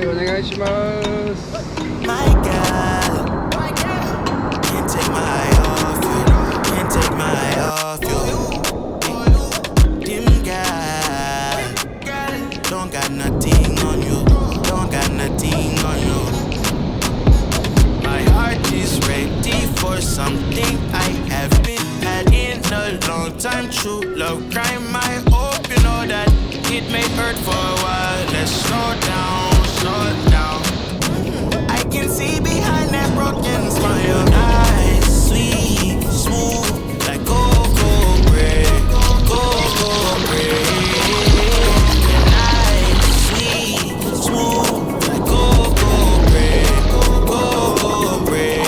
お願いします。Something I haven't had in a long time. True love crime, I hope you know that it may hurt for a while. Let's slow down, slow down. I can see behind that broken smile. Nice, sweet, smooth, like cocoa bread, cocoa bread. Nice, sweet, smooth, like cocoa bread, cocoa bread.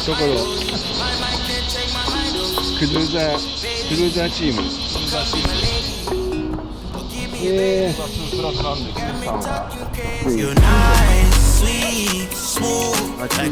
トコロクルーザーチーム。プラスなんですね、さんは。あっちで